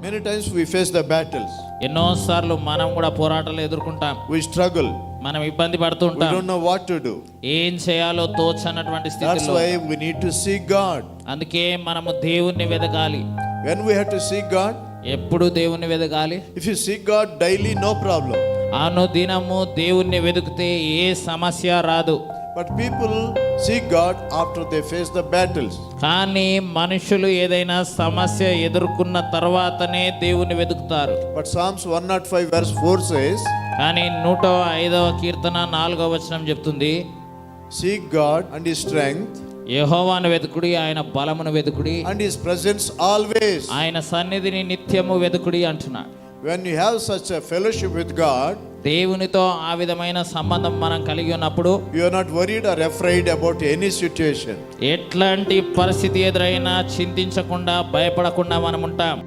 Many times we face the battles. ఎన్నోసార్లు మనం కూడా పోరాటాలు ఎదుర్కొంటాం. We struggle. మనం ఇబ్బంది పడుతూ We ఉంటాం. don't know what to do. ఏం చేయాలో తోచనటువంటి That's స్థితిలో. why we need to seek God. అందుకే మనము దేవుణ్ణి వెదకాలి. When we have to seek God, ఎప్పుడు దేవుణ్ణి వెదకాలి? if you seek God daily, no problem. అనుదినము దేవుణ్ణి వెతికితే ఏ సమస్య రాదు. But people seek God after they face the battles. కానీ మనుషులు ఏదైనా సమస్య ఎదుర్కొన్న తర్వాతనే దేవుణ్ణి వెతుకుతారు. But Psalms 105 verse 4 says, కానీ 105వ కీర్తన 4వ వచనం చెప్తుంది, seek God and His strength యెహోవాను వెతుకుడి, ఆయన బలమును వెతుకుడి, and His presence always. ఆయన సన్నిధిని నిత్యము వెతుకుడి అంటున్నాడు. When you have such a fellowship with God, దేవునితో ఆ విధమైన సంబంధం మనం కలిగి ఉన్నప్పుడు you are not worried or afraid about any situation. ఎట్లాంటి పరిస్థితి ఎదురైనా చింతించకుండా భయపడకుండా మనం ఉంటాం.